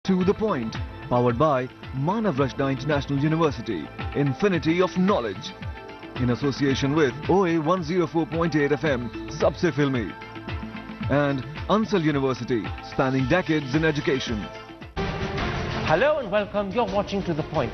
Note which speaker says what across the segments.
Speaker 1: To the point, powered by Manav Rashda International University, Infinity of Knowledge, in association with OA 104.8 FM, Sabse Filmi, and Ansal University, spanning decades in education.
Speaker 2: Hello and welcome. You're watching To the Point.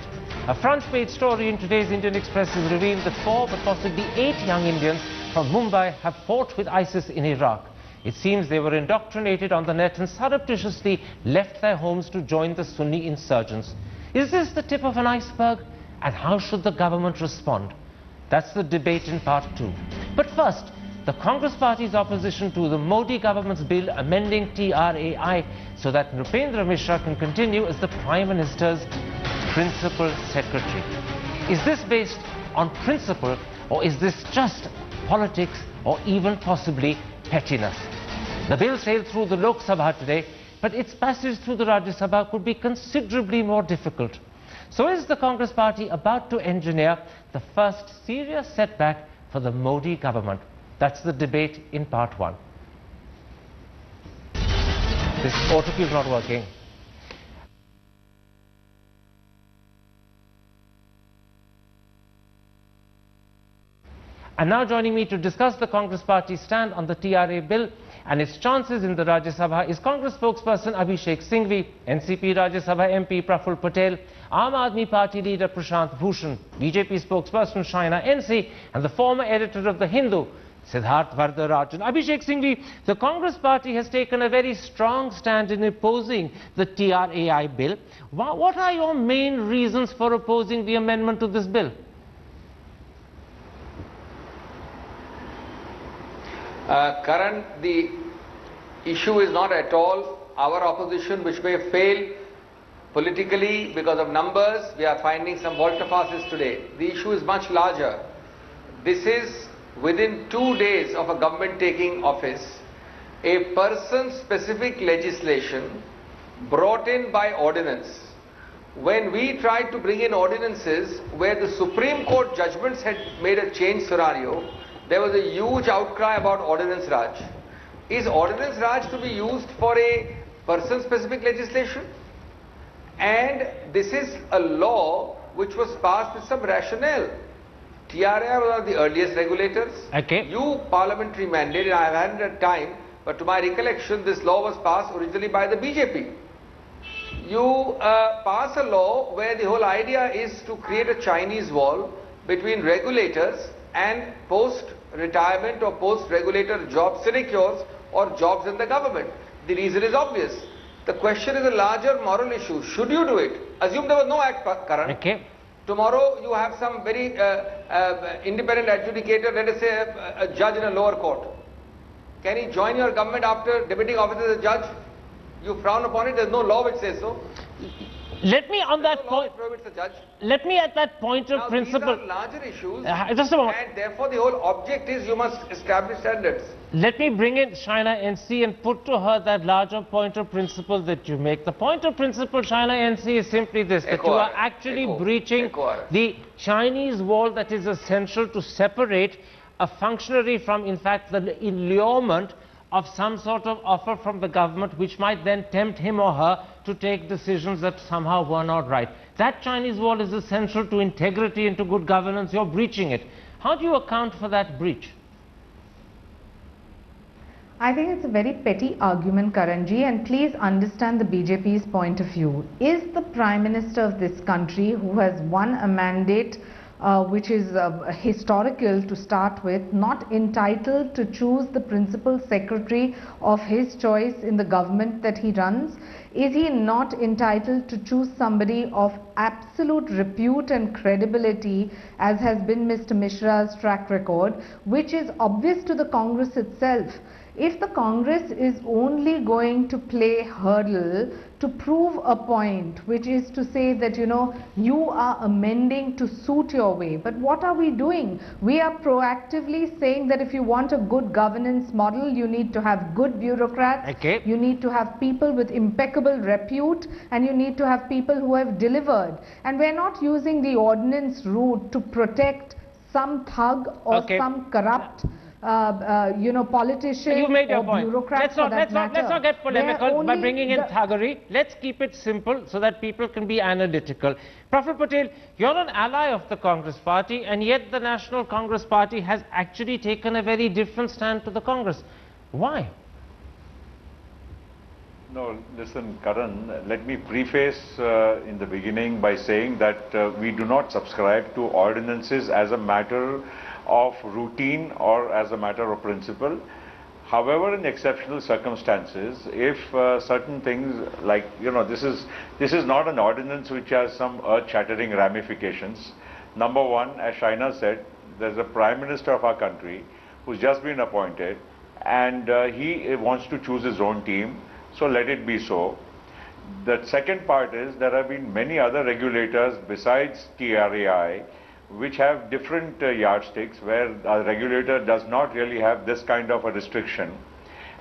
Speaker 2: A front page story in today's Indian Express has revealed that 4 but possibly 8 young Indians from Mumbai have fought with ISIS in Iraq. It seems they were indoctrinated on the net and surreptitiously left their homes to join the Sunni insurgents. Is this the tip of an iceberg? And how should the government respond? That's the debate in part 2. But first, the Congress Party's opposition to the Modi government's bill amending TRAI so that Nrupendra Mishra can continue as the Prime Minister's Principal Secretary. Is this based on principle, or is this just politics, or even possibly pettiness? The bill sailed through the Lok Sabha today, but its passage through the Rajya Sabha could be considerably more difficult. So is the Congress Party about to engineer the first serious setback for the Modi government? That's the debate in part 1. This autocue is not working. And now joining me to discuss the Congress Party's stand on the TRA bill and its chances in the Rajya Sabha is Congress spokesperson Abhishek Singhvi, NCP Rajya Sabha MP Praful Patel, Aam Aadmi Party leader Prashant Bhushan, BJP spokesperson Shaina NC, and the former editor of The Hindu, Siddharth Vardarajan. Abhishek Singhvi, the Congress Party has taken a very strong stand in opposing the TRAI bill. What are your main reasons for opposing the amendment to this bill?
Speaker 3: Karan, the issue is not at all our opposition, which may fail politically because of numbers. We are finding some volte-face today. The issue is much larger. This is within 2 days of a government taking office, a person-specific legislation brought in by ordinance. When we tried to bring in ordinances where the Supreme Court judgments had made a change scenario, there was a huge outcry about Ordinance Raj. Is Ordinance Raj to be used for a person-specific legislation? And this is a law which was passed with some rationale. TRAI was one of the earliest regulators.
Speaker 2: Okay.
Speaker 3: You parliamentary mandate, and I have had it at time, but to my recollection, this law was passed originally by the BJP. You pass a law where the whole idea is to create a Chinese wall between regulators and post-retirement or post-regulator job sinecures or jobs in the government. The reason is obvious. The question is a larger moral issue. Should you do it? Assume there was no act, Karan.
Speaker 2: Okay.
Speaker 3: Tomorrow you have some very independent adjudicator, let us say a judge in a lower court. Can he join your government after debating office as a judge? You frown upon it. There is no law which says so.
Speaker 2: Let me on that point. Let me at that point of principle.
Speaker 3: These are larger issues,
Speaker 2: just a moment.
Speaker 3: and therefore the whole object is you must establish standards.
Speaker 2: Let me bring in Shaina NC and put to her that larger point of principle that you make. The point of principle, Shaina NC, is simply this: that you are actually breaching the Chinese wall that is essential to separate a functionary from, in fact, the allurement of some sort of offer from the government, which might then tempt him or her to take decisions that somehow were not right. That Chinese wall is essential to integrity and to good governance. You're breaching it. How do you account for that breach?
Speaker 4: I think it's a very petty argument, Karanji, and please understand the BJP's point of view. Is the Prime Minister of this country, who has won a mandate which is historical to start with, not entitled to choose the principal secretary of his choice in the government that he runs? Is he not entitled to choose somebody of absolute repute and credibility, as has been Mr. Mishra's track record, which is obvious to the Congress itself? If the Congress is only going to play hurdle to prove a point, which is to say that, you know, you are amending to suit your way, but what are we doing? We are proactively saying that if you want a good governance model, you need to have good bureaucrats, you need to have people with impeccable repute, and you need to have people who have delivered. And we're not using the ordinance route to protect some thug or some corrupt politician
Speaker 2: You made your
Speaker 4: or
Speaker 2: point.
Speaker 4: bureaucrat
Speaker 2: Let's
Speaker 4: for
Speaker 2: not,
Speaker 4: that
Speaker 2: let's not, let's
Speaker 4: matter.
Speaker 2: not get polemical by bringing in
Speaker 4: the-
Speaker 2: thuggery. Let's keep it simple so that people can be analytical. Praful Patel, you're an ally of the Congress party, and yet the National Congress Party has actually taken a very different stand to the Congress. Why?
Speaker 5: No, listen, Karan, let me preface in the beginning by saying that we do not subscribe to ordinances as a matter of routine or as a matter of principle. However, in exceptional circumstances, if certain things like, this is not an ordinance which has some earth-shattering ramifications. Number one, as Shaina said, there's a Prime Minister of our country who's just been appointed, and he wants to choose his own team. So let it be so. The second part is there have been many other regulators besides TRAI which have different yardsticks where a regulator does not really have this kind of a restriction.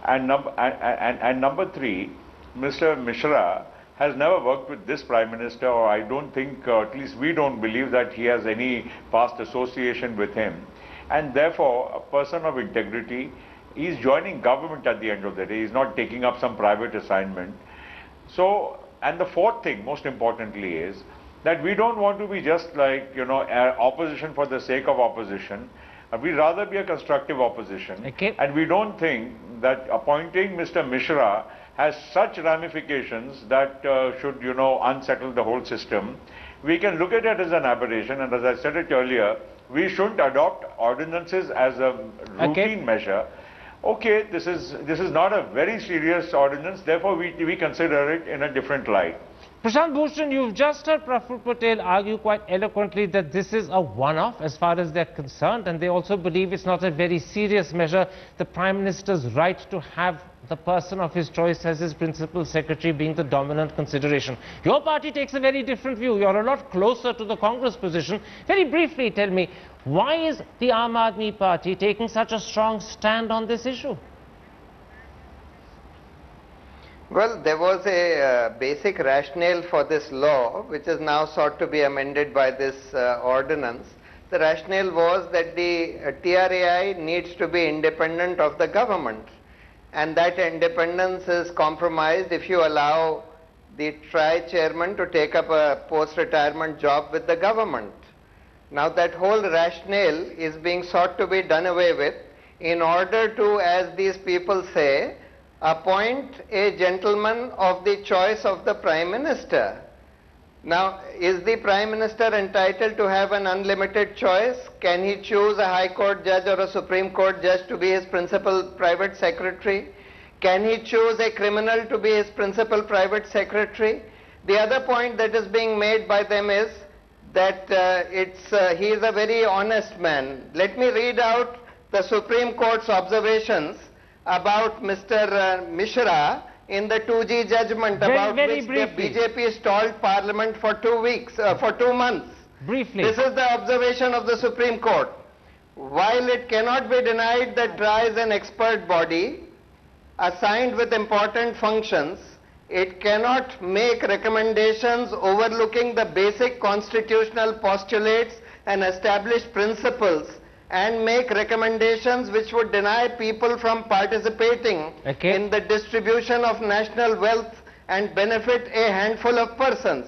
Speaker 5: And number three, Mr. Mishra has never worked with this Prime Minister, or I don't think, at least we don't believe that he has any past association with him. And therefore, a person of integrity, he's joining government at the end of the day. He's not taking up some private assignment. So, and the fourth thing, most importantly, is that we don't want to be just like, opposition for the sake of opposition. We'd rather be a constructive opposition.
Speaker 2: Okay.
Speaker 5: And we don't think that appointing Mr. Mishra has such ramifications that should, unsettle the whole system. We can look at it as an aberration, and as I said it earlier, we shouldn't adopt ordinances as a routine measure. Okay, this is not a very serious ordinance, therefore we consider it in a different light.
Speaker 2: Prashant Bhushan, you've just heard Praful Patel argue quite eloquently that this is a one-off as far as they're concerned, and they also believe it's not a very serious measure. The Prime Minister's right to have the person of his choice as his principal secretary being the dominant consideration. Your party takes a very different view. You're a lot closer to the Congress position. Very briefly, tell me, why is the Aam Aadmi Party taking such a strong stand on this issue?
Speaker 6: Well, there was a basic rationale for this law, which is now sought to be amended by this ordinance. The rationale was that the TRAI needs to be independent of the government, and that independence is compromised if you allow the TRAI chairman to take up a post-retirement job with the government. Now that whole rationale is being sought to be done away with in order to, as these people say, appoint a gentleman of the choice of the Prime Minister. Now, is the Prime Minister entitled to have an unlimited choice? Can he choose a High Court judge or a Supreme Court judge to be his principal private secretary? Can he choose a criminal to be his principal private secretary? The other point that is being made by them is that he is a very honest man. Let me read out the Supreme Court's observations about Mr. Mishra in the 2G judgment, about which the BJP stalled Parliament for 2 months.
Speaker 2: Briefly.
Speaker 6: This is the observation of the Supreme Court. While it cannot be denied that TRAI is an expert body assigned with important functions, it cannot make recommendations overlooking the basic constitutional postulates and established principles, and make recommendations which would deny people from participating in the distribution of national wealth and benefit a handful of persons.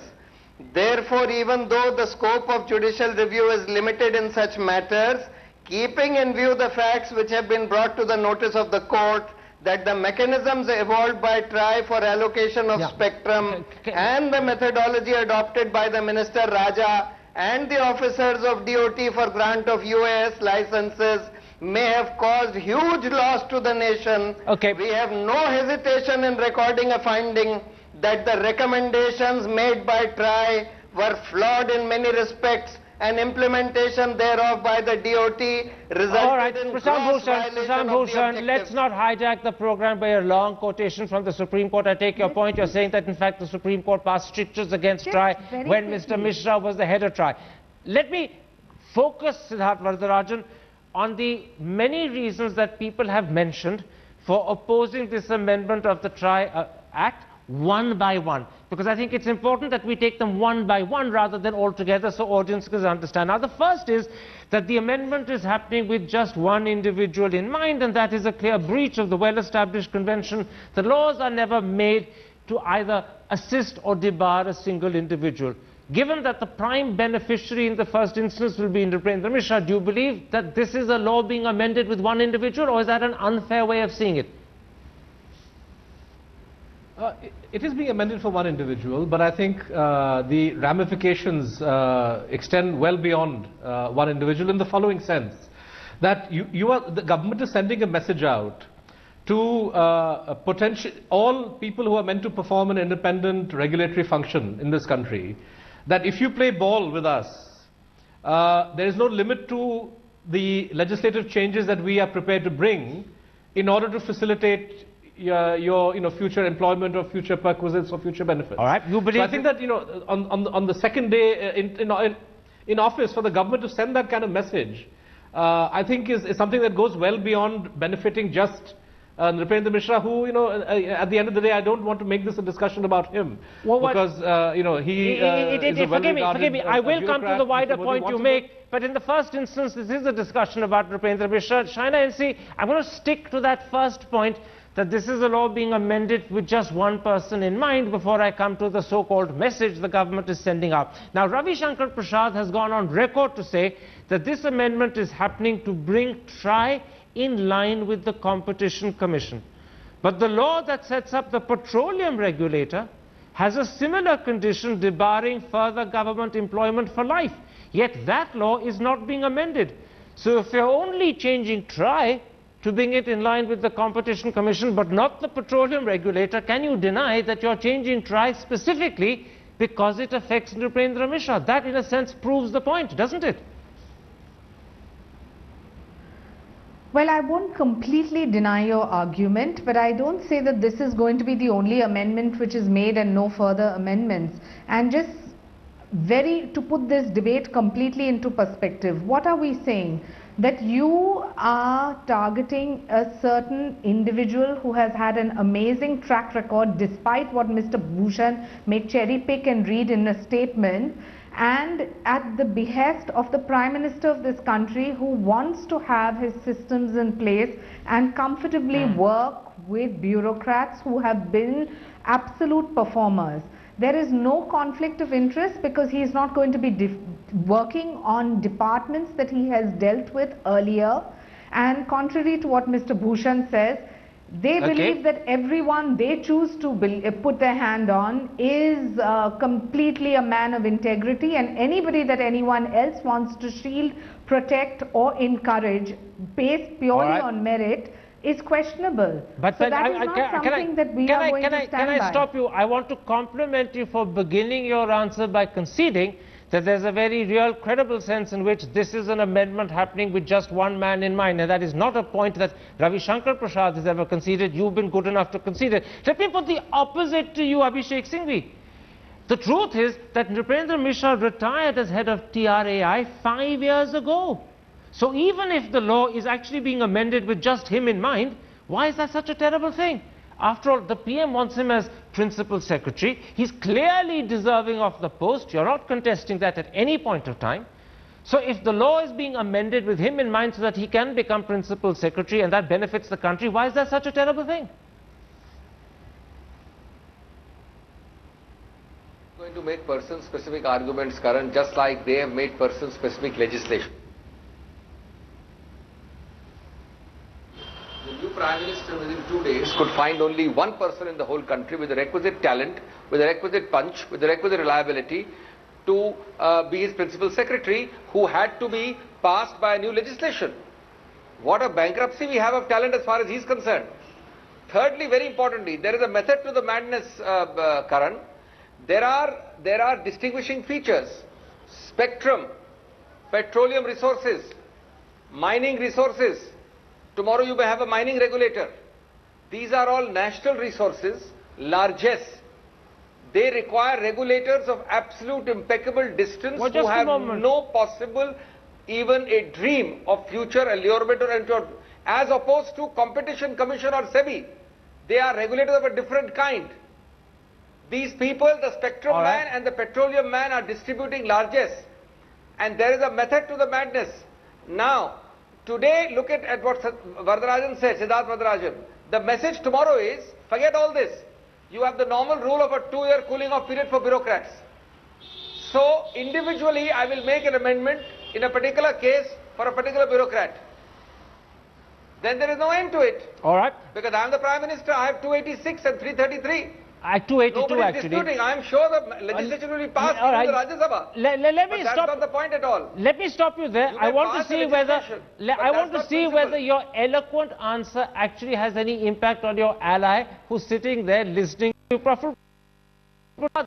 Speaker 6: Therefore, even though the scope of judicial review is limited in such matters, keeping in view the facts which have been brought to the notice of the court, that the mechanisms evolved by TRAI for allocation of spectrum and the methodology adopted by the Minister Raja and the officers of DOT for grant of UAS licenses may have caused huge loss to the nation. We have no hesitation in recording a finding that the recommendations made by TRAI were flawed in many respects, and implementation thereof by the DOT resulted in gross violation of the objectives.
Speaker 2: Let's not hijack the program by a long quotation from the Supreme Court. I take your point. You're saying that in fact the Supreme Court passed strictures against TRAI when Mr. Mishra was the head of TRAI. Let me focus, Siddharth Varadarajan, on the many reasons that people have mentioned for opposing this amendment of the TRAI Act. one by one, because I think it's important that we take them one by one rather than all together so audiences understand. Now, the first is that the amendment is happening with just one individual in mind, and that is a clear breach of the well-established convention. The laws are never made to either assist or debar a single individual. Given that the prime beneficiary in the first instance will be Nripaindra Mishra, do you believe that this is a law being amended with one individual, or is that an unfair way of seeing it?
Speaker 7: It is being amended for one individual, but I think the ramifications extend well beyond one individual in the following sense. That the government is sending a message out to all people who are meant to perform an independent regulatory function in this country, that if you play ball with us, there is no limit to the legislative changes that we are prepared to bring in order to facilitate your future employment or future perquisites or future benefits.
Speaker 2: All right, you believe?
Speaker 7: So I think that on the second day in office, for the government to send that kind of message, I think is something that goes well beyond benefiting just Nripaindra Mishra, who at the end of the day, I don't want to make this a discussion about him, because he is a well-regarded
Speaker 2: forgive me. I will come to the wider point you make, but in the first instance, this is a discussion about Nripaindra Mishra. Shaina NC, I'm going to stick to that first point, that this is a law being amended with just one person in mind before I come to the so-called message the government is sending out. Now, Ravi Shankar Prasad has gone on record to say that this amendment is happening to bring TRAI in line with the Competition Commission. But the law that sets up the petroleum regulator has a similar condition debarring further government employment for life. Yet that law is not being amended. So if you're only changing TRAI to bring it in line with the Competition Commission, but not the petroleum regulator, can you deny that you're changing TRAI specifically because it affects Nripaindra Mishra? That, in a sense, proves the point, doesn't it?
Speaker 4: Well, I won't completely deny your argument, but I don't say that this is going to be the only amendment which is made and no further amendments. And just to put this debate completely into perspective, what are we saying? That you are targeting a certain individual who has had an amazing track record despite what Mr. Bhushan may cherry pick and read in a statement, and at the behest of the Prime Minister of this country, who wants to have his systems in place and comfortably work with bureaucrats who have been absolute performers. There is no conflict of interest because he is not going to be working on departments that he has dealt with earlier, and contrary to what Mr. Bhushan says, they believe that everyone they choose to put their hand on is completely a man of integrity, and anybody that anyone else wants to shield, protect or encourage based purely on merit is questionable.
Speaker 2: But
Speaker 4: so that is not something that we are going to stand by.
Speaker 2: Can I stop you? I want to compliment you for beginning your answer by conceding that there's a very real, credible sense in which this is an amendment happening with just one man in mind, and that is not a point that Ravi Shankar Prasad has ever conceded. You've been good enough to concede it. Let me put the opposite to you, Abhishek Singhvi. The truth is that Nripaindra Mishra retired as head of TRAI 5 years ago. So even if the law is actually being amended with just him in mind, why is that such a terrible thing? After all, the PM wants him as Principal Secretary. He's clearly deserving of the post. You're not contesting that at any point of time. So if the law is being amended with him in mind so that he can become Principal Secretary and that benefits the country, why is that such a terrible thing?
Speaker 3: Going to make person-specific arguments, Karan, just like they have made person-specific legislation. The new Prime Minister within 2 days could find only one person in the whole country with the requisite talent, with the requisite punch, with the requisite reliability to be his Principal Secretary, who had to be passed by a new legislation. What a bankruptcy we have of talent as far as he is concerned. Thirdly, very importantly, there is a method to the madness, Karan. There are distinguishing features: spectrum, petroleum resources, mining resources. Tomorrow you may have a mining regulator. These are all national resources, largesse. They require regulators of absolute impeccable distance who have no possible, even a dream of future allurement or entrapment, as opposed to Competition Commission or SEBI. They are regulators of a different kind. These people, the spectrum man and the petroleum man, are distributing largesse. And there is a method to the madness. Now, today, look at what Varadarajan said, Siddharth Varadarajan. The message tomorrow is, forget all this. You have the normal rule of a 2-year cooling off period for bureaucrats. So, individually, I will make an amendment in a particular case for a particular bureaucrat. Then there is no end to it.
Speaker 2: All right.
Speaker 3: Because I am the Prime Minister, I have 286 and 333.
Speaker 2: 282
Speaker 3: Nobody is
Speaker 2: actually.
Speaker 3: disputing. I am sure the legislation will be passed in the Rajya Sabha.
Speaker 2: Let me
Speaker 3: But
Speaker 2: stop.
Speaker 3: that's not the point at all.
Speaker 2: Let me stop you there.
Speaker 3: You
Speaker 2: I
Speaker 3: may
Speaker 2: want to
Speaker 3: pass the
Speaker 2: see whether
Speaker 3: legislation, but
Speaker 2: I want
Speaker 3: that's
Speaker 2: to see
Speaker 3: not
Speaker 2: whether
Speaker 3: principle.
Speaker 2: your eloquent answer actually has any impact on your ally who's sitting there listening to Praful.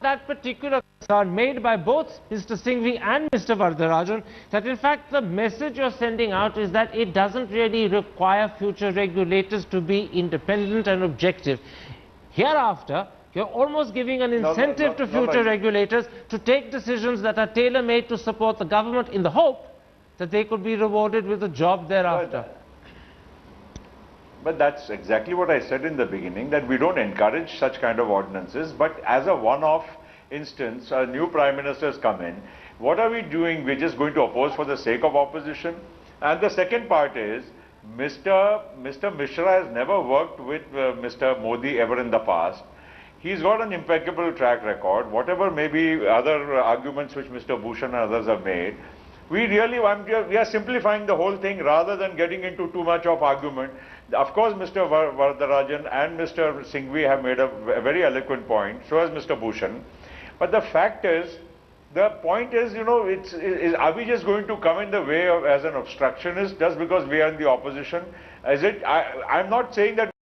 Speaker 2: That particular concern made by both Mr. Singhvi and Mr. Varadarajan, that in fact the message you're sending out is that it doesn't really require future regulators to be independent and objective. Hereafter, you're almost giving an incentive to future regulators to take decisions that are tailor-made to support the government in the hope that they could be rewarded with a job thereafter.
Speaker 5: But that's exactly what I said in the beginning, that we don't encourage such kind of ordinances, but as a one-off instance, a new Prime Minister has come in. What are we doing? We're just going to oppose for the sake of opposition? And the second part is, Mr. Mishra has never worked with Mr. Modi ever in the past. He's got an impeccable track record. Whatever may be other arguments which Mr. Bhushan and others have made, we are simplifying the whole thing rather than getting into too much of argument. Of course, Mr. Varadarajan and Mr. Singhvi have made a very eloquent point, so has Mr. Bhushan. But the fact is, the point is, you know, are we just going to come in the way of as an obstructionist just because we are in the opposition? I'm not saying that